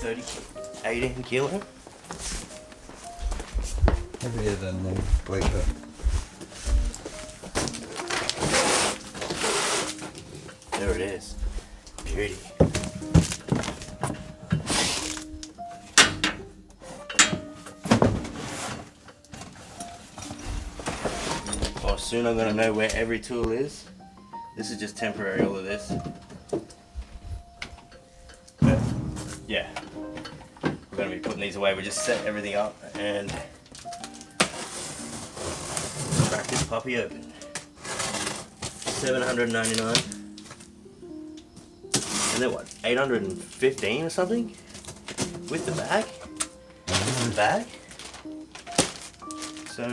18 kilo. Heavier than the bleaker. There it is. Beauty. Oh, soon I'm gonna know where every tool is. This is just temporary, all of this. But yeah, we're gonna be putting these away. We just set everything up and crack this puppy open. $799. And then what? 815 or something? With the bag? With the bag? So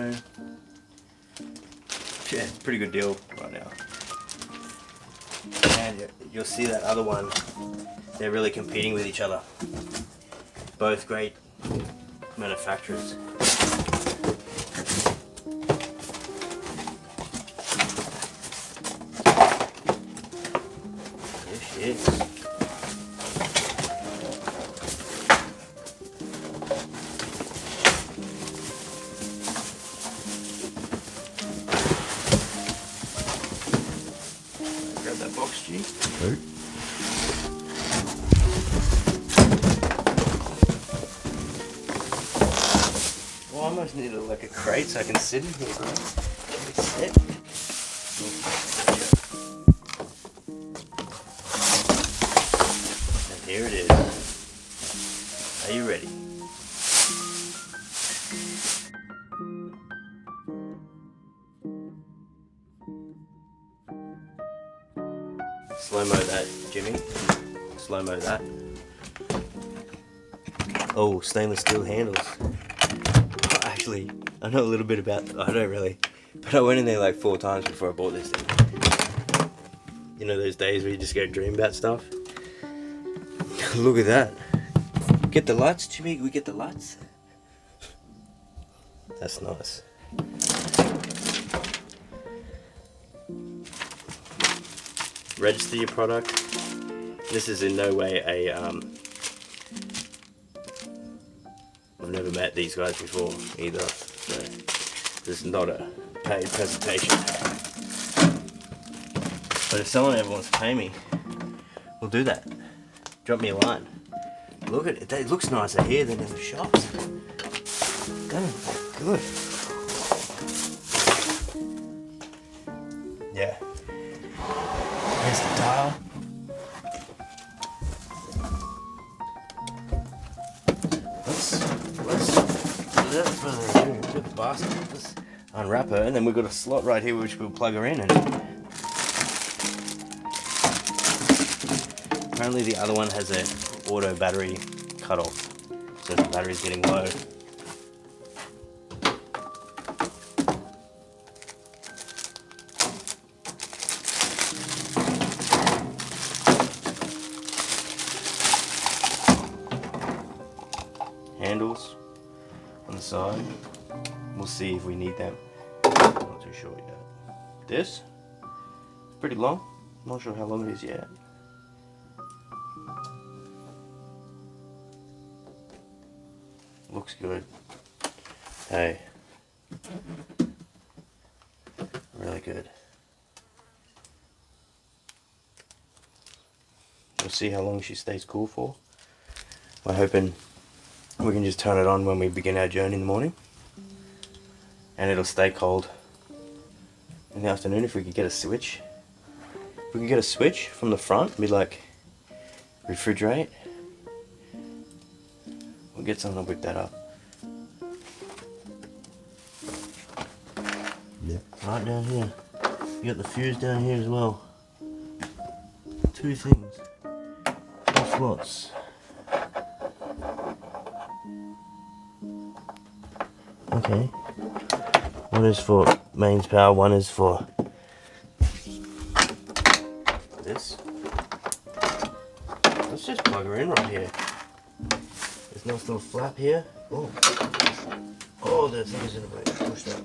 yeah, it's a pretty good deal right now. And you'll see that other one, they're really competing with each other. Both great manufacturers. There she is. Grab that box, G. Ooh. Well, I almost need like a crate so I can sit in here, bro. Can we sit? And here it is. Are you ready? Slow-mo that, Jimmy. Slow-mo that. Oh, stainless steel handles. Oh, actually, I know a little bit about, I don't really, but I went in there like 4 times before I bought this thing. You know those days where you just go dream about stuff? Look at that. Get the lights, Jimmy, we get the lights? That's nice. Register your product. This is in no way a, I've never met these guys before either, so this is not a paid presentation. But if someone ever wants to pay me, we'll do that. Drop me a line. Look at it, it looks nicer here than in the shops. Damn, good. Yeah. There's the dial. Without further ado, look at the basket. Let's unwrap her, and then we've got a slot right here which we'll plug her in. And apparently the other one has an auto battery cutoff, so the battery's getting low. Handles on the side. We'll see if we need them. Not too sure yet. This is pretty long. Not sure how long it is yet. Looks good. Hey. Really good. We'll see how long she stays cool for. We're hoping we can just turn it on when we begin our journey in the morning, and it'll stay cold in the afternoon. If we could get a switch, if we could get a switch from the front, be like refrigerate. We'll get something to whip that up. Yeah. Right down here, you got the fuse down here as well. 2 things, 2 slots. Okay, one is for mains power, one is for this. Let's just plug her in right here. There's no little flap here. Oh, oh, the thing is in the way. Push that.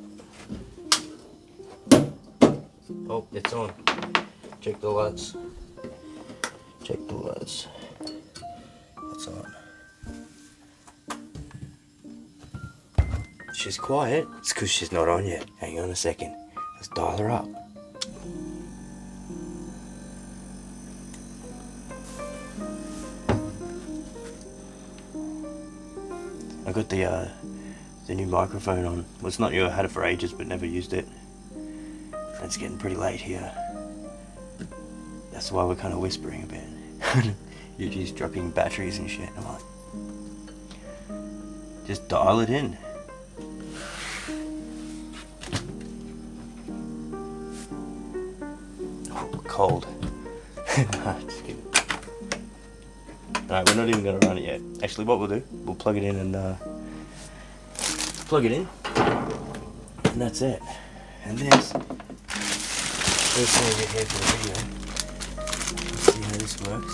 Oh, it's on. Check the lights. Check the lights. That's on. she's quiet. It's because she's not on yet. Hang on a second. Let's dial her up. I got the new microphone on. Well, it's not new. I had it for ages, but never used it. And it's getting pretty late here. That's why we're kind of whispering a bit. You're just dropping batteries and shit. I'm like, just dial it in. Oh, cold. Just kidding. Alright, we're not even going to run it yet. Actually, what we'll do, we'll plug it in and plug it in. And that's it. And there's save it here for the video. Let's see how this works.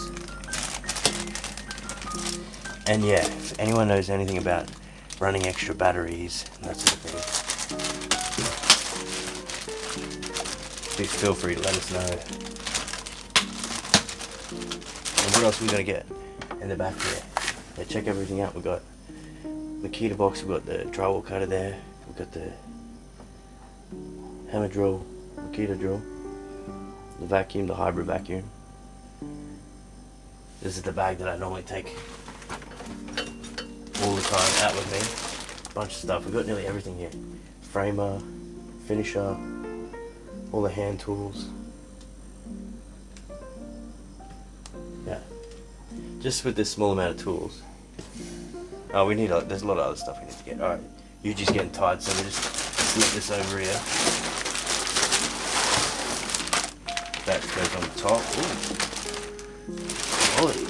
And yeah, if anyone knows anything about running extra batteries and that sort of thing, please feel free to let us know. And what else are we going to get in the back there? Yeah, check everything out. We've got the Makita box, we've got the drywall cutter there, we've got the hammer drill, Makita drill, the vacuum, the hybrid vacuum. This is the bag that I normally take all the time out with me. Bunch of stuff. We've got nearly everything here. Framer, finisher, all the hand tools. Yeah. Just with this small amount of tools. Oh, we need there's a lot of other stuff we need to get. Alright, Yuji's getting tired, so we'll just slip this over here. That goes on the top. Ooh. Quality.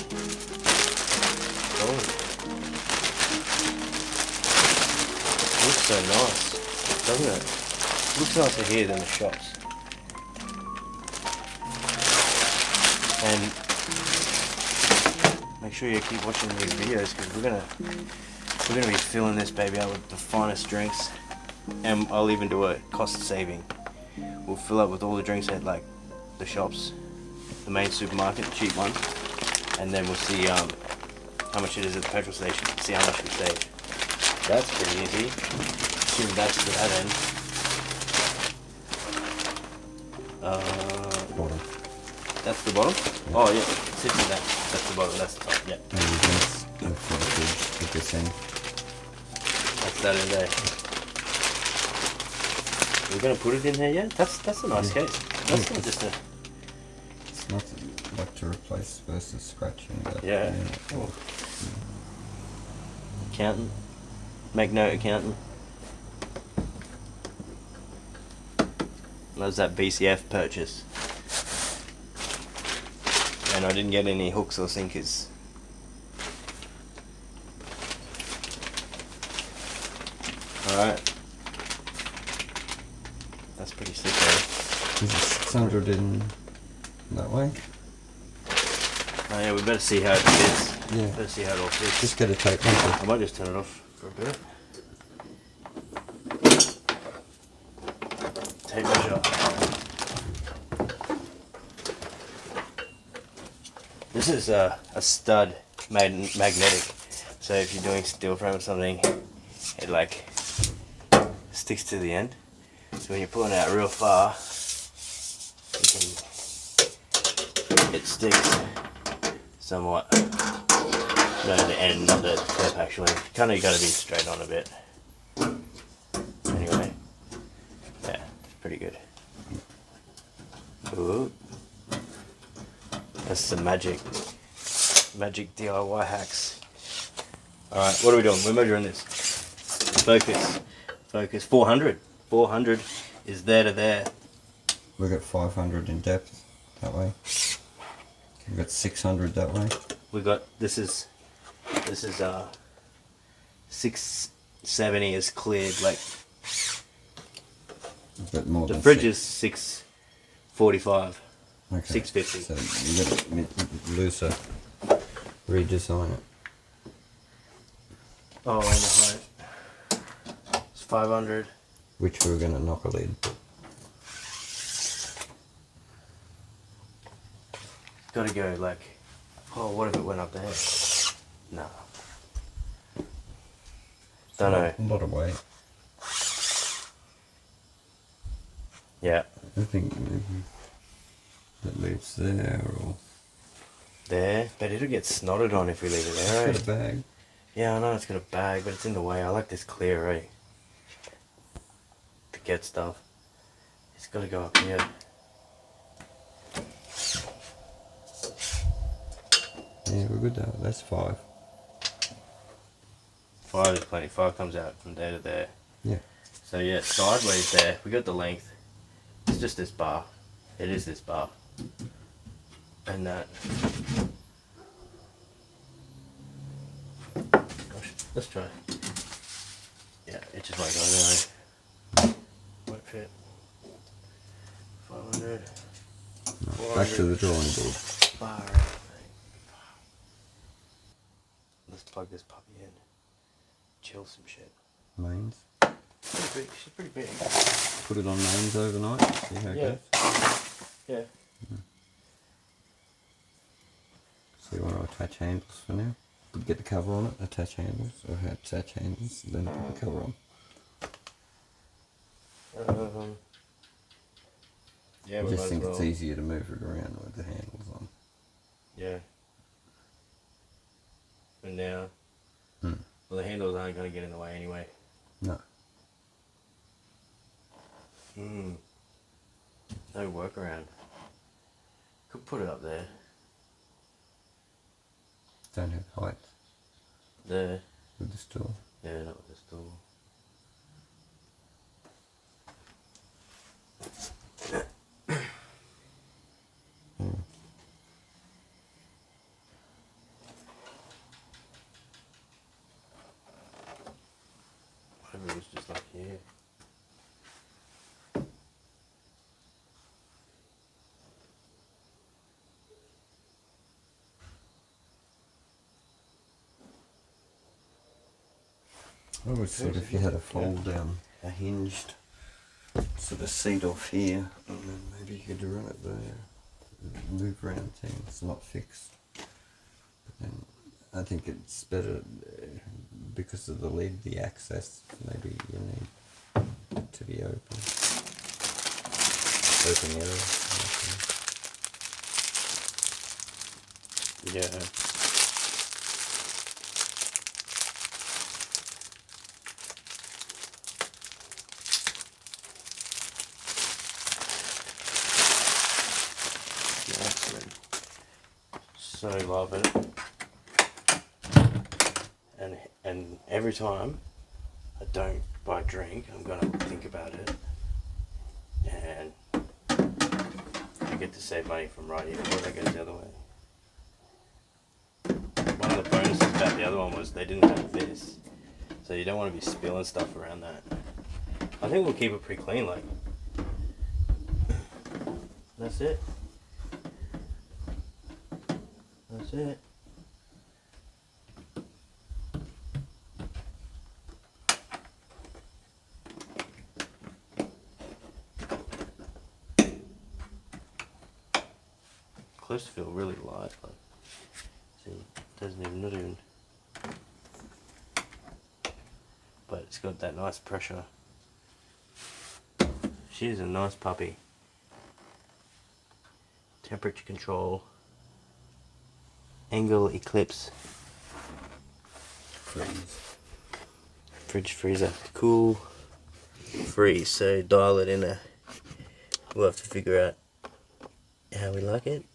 Quality. Looks so nice, doesn't it? Looks nicer here than the shops. And make sure you keep watching these videos because we're gonna be filling this baby out with the finest drinks, and I'll even do a cost saving. We'll fill up with all the drinks at like the shops, the main supermarket, the cheap one, and then we'll see how much it is at the petrol station. See how much we save. That's pretty easy. Assume that's to that end. Bottom. That's the bottom? Yeah. Oh yeah, it sits in that. That's the bottom, that's the top, yeah. And that's the footage to this end. That's that in there. We're gonna put it in there yet? That's a nice case. That's not just a... It's not like to replace versus scratching. But Yeah. Oh. Accountant. Make note, accountant. That was that BCF purchase. And I didn't get any hooks or sinkers. Alright. That's pretty sick though. Is it 600 in that way? Oh yeah, we better see how it fits. Yeah. Better see how it all fits. Just get a tape measure. I might just turn it off for a bit. Tape measure. This is a stud magnetic. So if you're doing steel frame or something, it like sticks to the end. So when you're pulling out real far, it sticks somewhat. No, the end, not the tip actually. Kind of got to be straight on a bit. Anyway, yeah, pretty good. Ooh. That's some magic DIY hacks. Alright, what are we doing? We're measuring this. Focus. 400. 400 is there to there. We got 500 in depth that way. We got 600 that way. We got this is 670 is cleared, like A bit more the than fridge six. is 645. Okay. 650. So you got to looser. Redesign it. Oh, and the height. It's 500. Which we're gonna knock a lid. Gotta go like, oh, what if it went up there? No. Don't know. A lot of weight. Yeah. I think maybe that leaves there or There, but it'll get snotted on if we leave it there, eh? it's got a bag. Yeah, I know it's got a bag, but it's in the way. I like this clear, eh? To get stuff. It's got to go up here. Yeah, we're good though. That's 5. 5 is plenty. 5 comes out from there to there. Yeah. So yeah, sideways there. We got the length. It's just this bar. It is this bar. And that. Gosh, let's try. Yeah, it just won't go there. Won't fit. 500. No, back to the drawing board. Far out, mate. Let's plug this puppy in. Chill some shit. Mains. Pretty big. She's pretty big. Put it on mains overnight. See how it Yeah. goes. Yeah. So you want to attach handles for now? Get the cover on it, attach handles, or attach handles, then put the cover on. Yeah, I we just might as think well. it's easier to move it around with the handles on. Yeah. And now, Hmm. well, the handles aren't going to get in the way anyway. No. Hmm. No workaround. Could put it up there. Don't have height There. with the stool. Yeah, not with the stool. Maybe it was just like here. I always thought if you had a fold down, a hinged sort of seat off here, and then maybe you could run it there, move around things, it's not fixed. But then I think it's better because of the lid, the access, maybe you need it to be open. Open area. Yeah. Excellent. So love it. And every time I don't buy a drink, I'm gonna think about it, and I get to save money from right here, or that goes the other way. One of the bonuses about the other one was they didn't have this, so you don't want to be spilling stuff around that. I think we'll keep it pretty clean, like. That's it. That's it. Cliffs feel really light, like, see, not even, but it's got that nice pressure. She is a nice puppy. Temperature control. Engel Eclipse. Fridge freezer. Cool. Freeze. So dial it in a. We'll have to figure out how we like it.